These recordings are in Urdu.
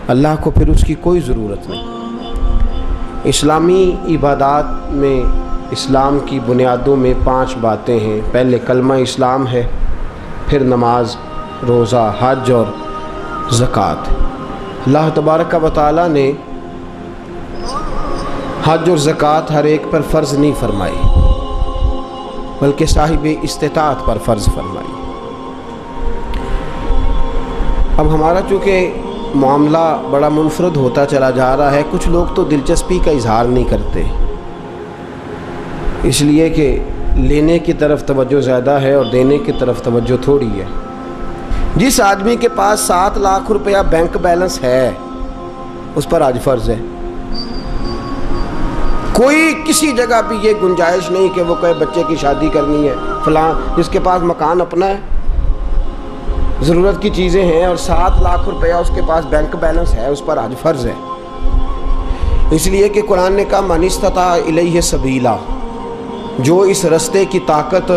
اللہ کو پھر اس کی کوئی ضرورت نہیں۔ اسلامی عبادات میں اسلام کی بنیادوں میں 5 باتیں ہیں۔ پہلے کلمہ اسلام ہے، پھر نماز، روزہ، حج اور زکوٰۃ۔ اللہ تبارک و تعالیٰ نے حج اور زکوٰۃ ہر ایک پر فرض نہیں فرمائی، بلکہ صاحب استطاعت پر فرض فرمائی۔ اب ہمارا چونکہ معاملہ بڑا منفرد ہوتا چلا جا رہا ہے، کچھ لوگ تو دلچسپی کا اظہار نہیں کرتے، اس لیے کہ لینے کی طرف توجہ زیادہ ہے اور دینے کی طرف توجہ تھوڑی ہے۔ جس آدمی کے پاس 7 لاکھ روپیہ بینک بیلنس ہے اس پر حج فرض ہے۔ کوئی کسی جگہ بھی یہ گنجائش نہیں کہ وہ کہے بچے کی شادی کرنی ہے، فلاں جس کے پاس مکان اپنا ہے، ضرورت کی چیزیں ہیں اور 7 لاکھ روپیہ اس کے پاس بینک بیلنس ہے، اس پر حج فرض ہے۔ اس لیے کہ قرآن نے کہا من استطاع الیہ سبیلا، جو اس رستے کی طاقت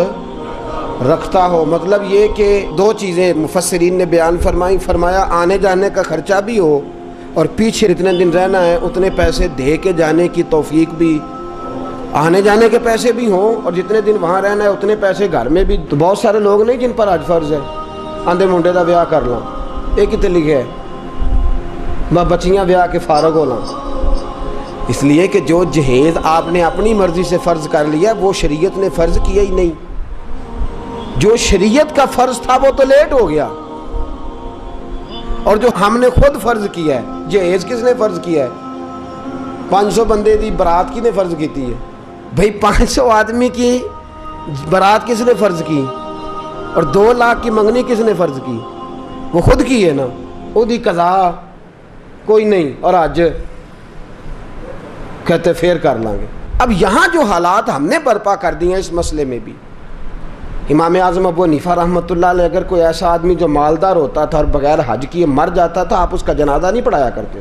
رکھتا ہو۔ مطلب یہ کہ 2 چیزیں مفسرین نے بیان فرمایا آنے جانے کا خرچہ بھی ہو اور پیچھے اتنے دن رہنا ہے اتنے پیسے دے کے جانے کی توفیق بھی، آنے جانے کے پیسے بھی ہوں اور جتنے دن وہاں رہنا ہے اتنے پیسے گھر میں بھی۔ تو بہت سارے لوگ نہیں جن پر حج فرض ہے، آندے منڈے دا بیاہ کر لاں، یہ کتے لکھے ہے میں بچیاں بیاہ کے فارغ ہو لاں۔ اس لیے کہ جو جہیز آپ نے اپنی مرضی سے فرض کر لیا وہ شریعت نے فرض کیا ہی نہیں، جو شریعت کا فرض تھا وہ تو لیٹ ہو گیا، اور جو ہم نے خود فرض کیا ہے، جہیز کس نے فرض کیا ہے؟ 500 بندے دی برات کی نے فرض کیتی ہے؟ بھئی 500 آدمی کی برات کس نے فرض کی؟ اور 2 لاکھ کی منگنی کس نے فرض کی؟ وہ خود کی ہے نا، وہ دی قضا کوئی نہیں، اور آج کہتے پھر کر لیں گے۔ اب یہاں جو حالات ہم نے برپا کر دی ہیں اس مسئلے میں بھی، امام اعظم ابو حنیفہ رحمۃ اللہ علیہ اگر کوئی ایسا آدمی جو مالدار ہوتا تھا اور بغیر حج کیے مر جاتا تھا، آپ اس کا جنازہ نہیں پڑھایا کرتے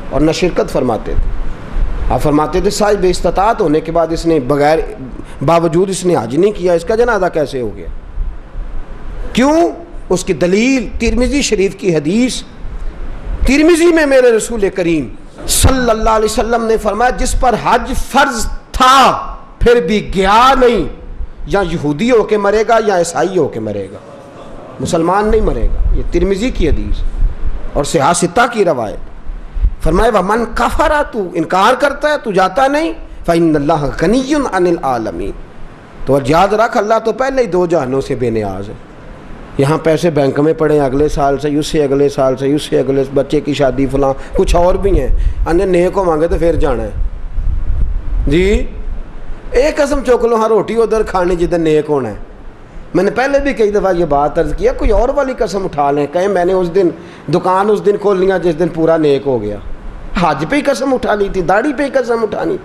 اور نہ شرکت فرماتے تھے۔ آپ فرماتے تھے صاحب استطاعت ہونے کے بعد اس نے باوجود اس نے حج نہیں کیا، اس کا جنازہ کیسے ہو گیا؟ کیوں؟ اس کی دلیل ترمذی شریف کی حدیث، ترمذی میں میرے رسول کریم صلی اللہ علیہ وسلم نے فرمایا جس پر حج فرض تھا پھر بھی گیا نہیں، یا یہودی ہو کے مرے گا یا عیسائی ہو کے مرے گا، مسلمان نہیں مرے گا۔ یہ ترمذی کی حدیث اور صحاح ستہ کی روایت۔ فرمایا ومن کفر، تو انکار کرتا ہے، تو جاتا نہیں، فإن اللہ غنی عن العالمین، تو یاد رکھ اللہ تو پہلے ہی 2 جہانوں سے بے نیاز ہے۔ یہاں پیسے بینک میں پڑے اگلے سال سے، اس سے اگلے سال سے، اس سے اگلے بچے کی شادی فلاں کچھ اور بھی ہیں، انہیں نیک کو مانگے تو پھر جانا ہے جی۔ ایک قسم چوک لو، ہاں روٹی ادھر کھانی جدھر نیک ہونا ہے۔ میں نے پہلے بھی کئی دفعہ یہ بات عرض کیا، کوئی اور والی قسم اٹھا لیں، کہیں میں نے اس دن دکان اس دن کھول لیا جس دن پورا نیک ہو گیا، حج پہ ہی قسم اٹھانی تھی، داڑھی پہ ہی قسم اٹھانی،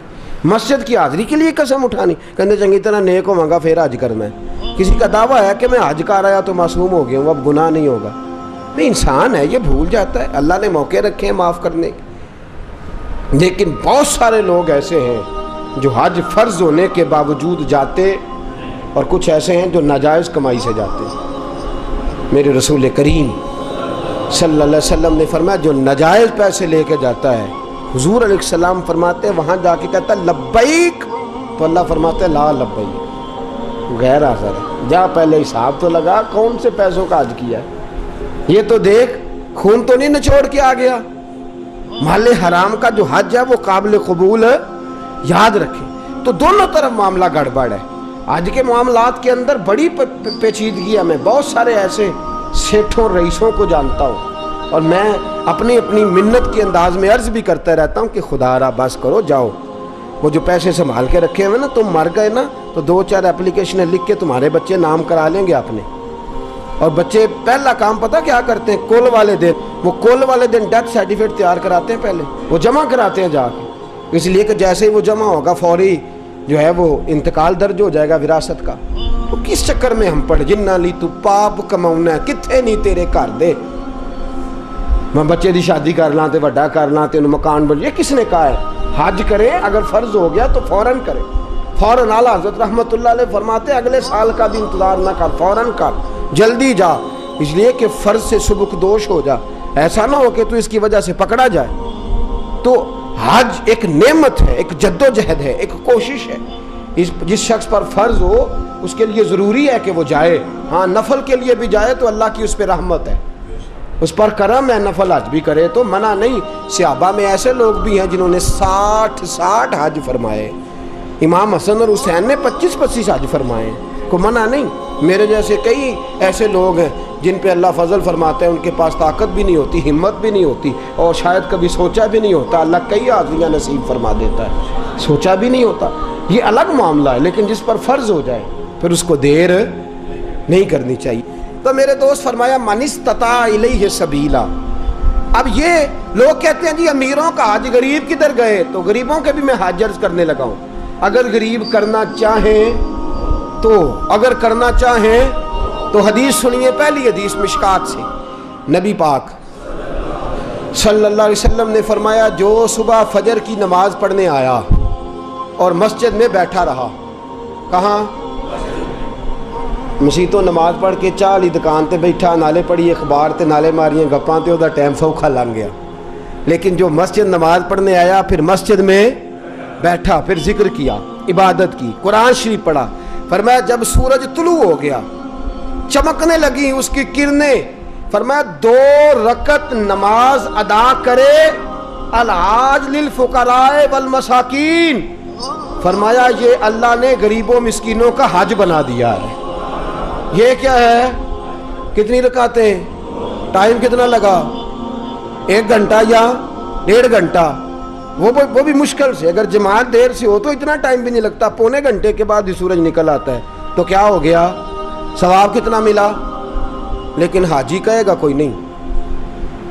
مسجد کی حاضری کے لیے قسم اٹھانی، کہنے چنگی طرح نیک ہو مانگا پھر حج کرنا ہے۔ کسی کا دعویٰ ہے کہ میں حج کر آیا تو معصوم ہو گیا ہوں، اب گناہ نہیں ہوگا۔ نہیں، انسان ہے یہ بھول جاتا ہے، اللہ نے موقع رکھے ہیں معاف کرنے کے، لیکن بہت سارے لوگ ایسے ہیں جو حج فرض ہونے کے باوجود جاتے، اور کچھ ایسے ہیں جو ناجائز کمائی سے جاتے ہیں۔ میرے رسول کریم صلی اللہ علیہ وسلم نے فرمایا جو ناجائز پیسے لے کے جاتا ہے، حضور علیہ السلام فرماتے ہیں وہاں جا کے کہتا ہے لبیک، تو اللہ فرماتے ہیں لا لبیک، غیر حاضر ہے، جا پہلے حساب تو لگا کون سے پیسوں کا حج کیا ہے، یہ تو دیکھ خون تو نہیں نچوڑ کے آ گیا۔ مال حرام کا جو حج ہے وہ قابل قبول ہے، یاد رکھیں۔ تو دونوں طرف معاملہ گڑبڑ ہے۔ آج کے معاملات کے اندر بڑی پیچیدگی ہے۔ میں بہت سارے ایسے سیٹھوں رئیسوں کو جانتا ہوں، اور میں اپنی منت کے انداز میں عرض بھی کرتا رہتا ہوں کہ خدا را بس کرو، جاؤ، وہ جو پیسے سنبھال کے رکھے ہوئے نا، تم مر گئے نا تو 2-4 اپلیکیشنیں لکھ کے تمہارے بچے نام کرا لیں گے اپنے، اور بچے پہلا کام پتہ کیا کرتے ہیں؟ کل والے دن ڈیتھ سرٹیفکیٹ تیار کراتے ہیں، پہلے وہ جمع کراتے ہیں جا کے، اس لیے کہ جیسے ہی وہ جمع ہوگا فوری جو ہے وہ انتقال درج ہو جائے گا وراثت کا۔ تو کس چکر میں ہم پڑ جنہ لی تو پاپ کماؤنا ہے، کتھے نہیں تیرے گھر دے، میں بچے دی شادی کر لاں تے وڈا کر لاں تے مکان بن، یہ کس نے کہا ہے؟ حج کریں، اگر فرض ہو گیا تو فوراً کریں، فوراً۔ اعلیٰ حضرت رحمۃ اللہ علیہ فرماتے اگلے سال کا بھی انتظار نہ کر، فوراً کر، جلدی جا، اس لیے کہ فرض سے سبکدوش ہو جا۔ ایسا نہ ہو کہ تو اس کی وجہ سے پکڑا جائے. تو حج ایک نعمت ہے, ایک جدوجہد ہے, ایک کوشش ہے. جس شخص پر فرض ہو اس کے لیے ضروری ہے کہ وہ جائے. ہاں نفل کے لیے بھی جائے تو اللہ کی اس پہ رحمت ہے, اس پر کرم ہے, نفل حج بھی کرے تو منع نہیں. صحابہ میں ایسے لوگ بھی ہیں جنہوں نے 60 حج فرمائے. امام حسن اور حسین نے 25 حج فرمائے, کو منع نہیں. میرے جیسے کئی ایسے لوگ ہیں جن پہ اللہ فضل فرماتے ہیں, ان کے پاس طاقت بھی نہیں ہوتی, ہمت بھی نہیں ہوتی, اور شاید کبھی سوچا بھی نہیں ہوتا. اللہ کئی حاضریاں نصیب فرما دیتا ہے, سوچا بھی نہیں ہوتا. یہ الگ معاملہ ہے, لیکن جس پر فرض ہو جائے پھر اس کو دیر نہیں کرنی چاہیے. تو میرے دوست فرمایا من استطاع الیہ سبیلا. اب یہ لوگ کہتے ہیں جی امیروں کا حج غریب کدھر گئے, تو غریبوں کے بھی میں حج عرض کرنے لگا ہوں. اگر غریب کرنا چاہیں تو حدیث سنیے. پہلی حدیث مشکات سے, نبی پاک صلی اللہ علیہ وسلم نے فرمایا جو صبح فجر کی نماز پڑھنے آیا اور مسجد میں بیٹھا رہا. کہاں؟ مسیح تو نماز پڑھ کے چاہ لی دکان تے بیٹھا, نالے پڑھی اخبار تے نالے ماریاں گپاں تے وہ ٹائم سوکھا لنگ گیا. لیکن جو مسجد نماز پڑھنے آیا, پھر مسجد میں بیٹھا, پھر ذکر کیا, عبادت کی, قرآن شریف پڑھا. فرمایا جب سورج طلوع ہو گیا, چمکنے لگی اس کی کرنیں, فرمایا 2 رکعت نماز ادا کرے. الحاج للفقراء والمساکین. فرمایا یہ اللہ نے غریبوں مسکینوں کا حج بنا دیا ہے. یہ کیا ہے؟ کتنی رکعتیں؟ ٹائم کتنا لگا؟ 1 گھنٹہ یا 1.5 گھنٹہ؟ وہ بھی مشکل سے. اگر جماعت دیر سے ہو تو اتنا ٹائم بھی نہیں لگتا. 1.25 گھنٹے کے بعد ہی سورج نکل آتا ہے. تو کیا ہو گیا؟ ثواب کتنا ملا؟ لیکن حاجی کہے گا کوئی نہیں,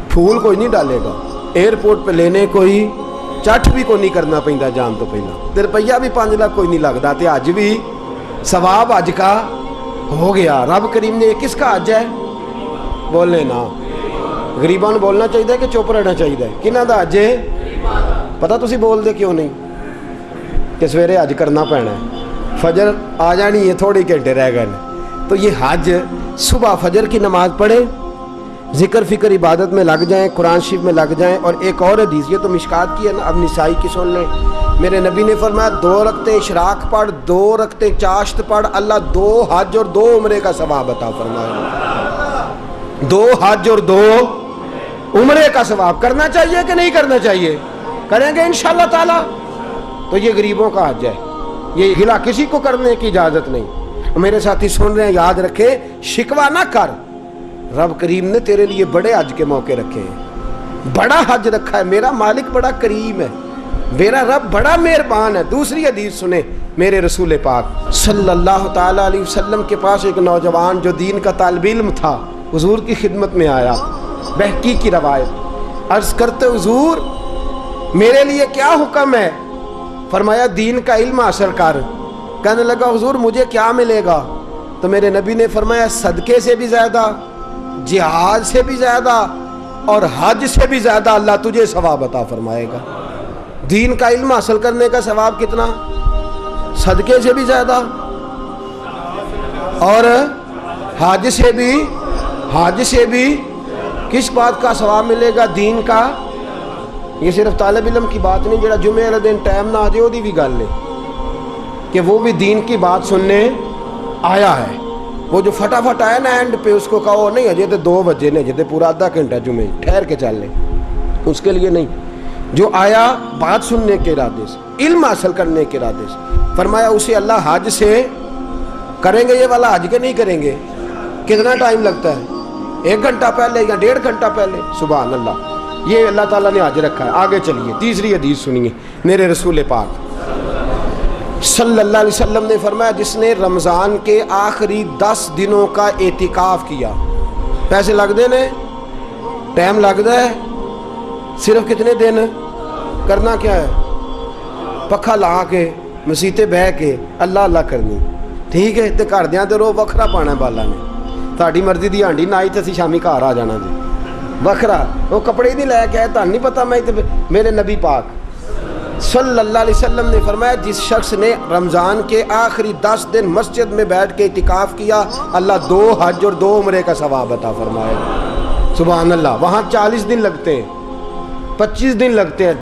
پھول کوئی نہیں ڈالے گا, ایئرپورٹ پہ لینے کوئی چٹ بھی کوئی نہیں کرنا پہنتا جان تو پہلا, تے روپیہ بھی 5 لاکھ کوئی نہیں لگتا, تے حج بھی ثواب حج کا ہو گیا. رب کریم نے کس کا حج ہے؟ بولنے نا, غریباں بولنا چاہیے کہ چپ رہنا چاہیے؟ کنہاں دا حج ہے؟ پتہ تسی بول دے کیوں نہیں کہ سویرے حج کرنا پینا ہے, فجر آ جانی ہے, تھوڑے گھنٹے رہ گئے. تو یہ حج صبح فجر کی نماز پڑھیں, ذکر فکر عبادت میں لگ جائیں, قرآن شریف میں لگ جائیں. اور ایک اور حدیث, یہ تو مشکات کی ہے نا, اب نسائی کی سن لیں. میرے نبی نے فرمایا 2 رکعتیں اشراق پڑھ, 2 رکعتیں چاشت پڑھ, اللہ 2 حج اور 2 عمرے کا ثواب عطا فرمائے. 2 حج اور 2 عمرے کا ثواب. کرنا چاہیے کہ نہیں کرنا چاہیے؟ کریں گے انشاءاللہ تعالی. تو یہ غریبوں کا حج ہے, یہ گلا کسی کو کرنے کی اجازت نہیں. میرے ساتھی سن رہے ہیں, یاد رکھے, شکوہ نہ کر. رب کریم نے تیرے لیے بڑے حج کے موقع رکھے ہیں, بڑا حج رکھا ہے. میرا مالک بڑا کریم ہے, میرا رب بڑا مہربان ہے. دوسری حدیث سنیں, میرے رسول پاک صلی اللہ تعالی علیہ وسلم کے پاس ایک نوجوان جو دین کا طالب علم تھا, حضور کی خدمت میں آیا. بہقی کی روایت. عرض کرتے حضور میرے لیے کیا حکم ہے؟ فرمایا دین کا علم حاصل کر. کہنے لگا حضور مجھے کیا ملے گا؟ تو میرے نبی نے فرمایا صدقے سے بھی زیادہ, جہاد سے بھی زیادہ, اور حج سے بھی زیادہ اللہ تجھے ثواب عطا فرمائے گا. دین کا علم حاصل کرنے کا ثواب کتنا؟ صدقے سے بھی زیادہ, اور حج سے بھی. کس بات کا ثواب ملے گا؟ دین کا. یہ صرف طالب علم کی بات نہیں, جڑا جمعے والے دن ٹائم نہ آ جائے وہ بھی گل ہے کہ وہ بھی دین کی بات سننے آیا ہے. وہ جو فٹافٹ آیا نا اینڈ پہ, اس کو کہو نہیں اجے تو 2 بجے نے, اجے تو پورا آدھا گھنٹہ جمعے, ٹھہر کے چل لیں. اس کے لیے نہیں, جو آیا بات سننے کے ارادے سے, علم حاصل کرنے کے ارادے سے. فرمایا اسے اللہ حج سے کریں گے یہ والا حج کے نہیں کریں گے. کتنا ٹائم لگتا ہے؟ 1 گھنٹہ پہلے یا 1.5 گھنٹہ پہلے. سبحان اللہ, یہ اللہ تعالیٰ نے حج رکھا ہے. آگے چلیے, تیسری حدیث سنیے. میرے رسول پاک صلی اللہ علیہ وسلم نے فرمایا جس نے رمضان کے آخری 10 دنوں کا اعتکاف کیا. پیسے لگ دے نے, ٹائم لگتا ہے, صرف کتنے دن کرنا کیا ہے؟ پکھا لا کے مسیتے بہ کے اللہ اللہ کرنی. ٹھیک ہے, تے گھر دیاں تے رو وکھرا پانا بالا نے, تہاڈی مرضی دی ہانڈی نہ آئی تے اسی شامی گھر آ جانا جی وکھرا. وہ کپڑے نہیں لے کے آئے, تہن نہیں پتا. میں میرے نبی پاک صلی اللہ علیہ وسلم نے فرمایا جس شخص نے رمضان کے آخری 10 دن مسجد میں بیٹھ کے اعتکاف کیا, اللہ 2 حج اور 2 عمرے کا ثواب عطا فرمائے. سبحان اللہ، وہاں 40 دن لگتے ہیں، 25 دن لگتے ہیں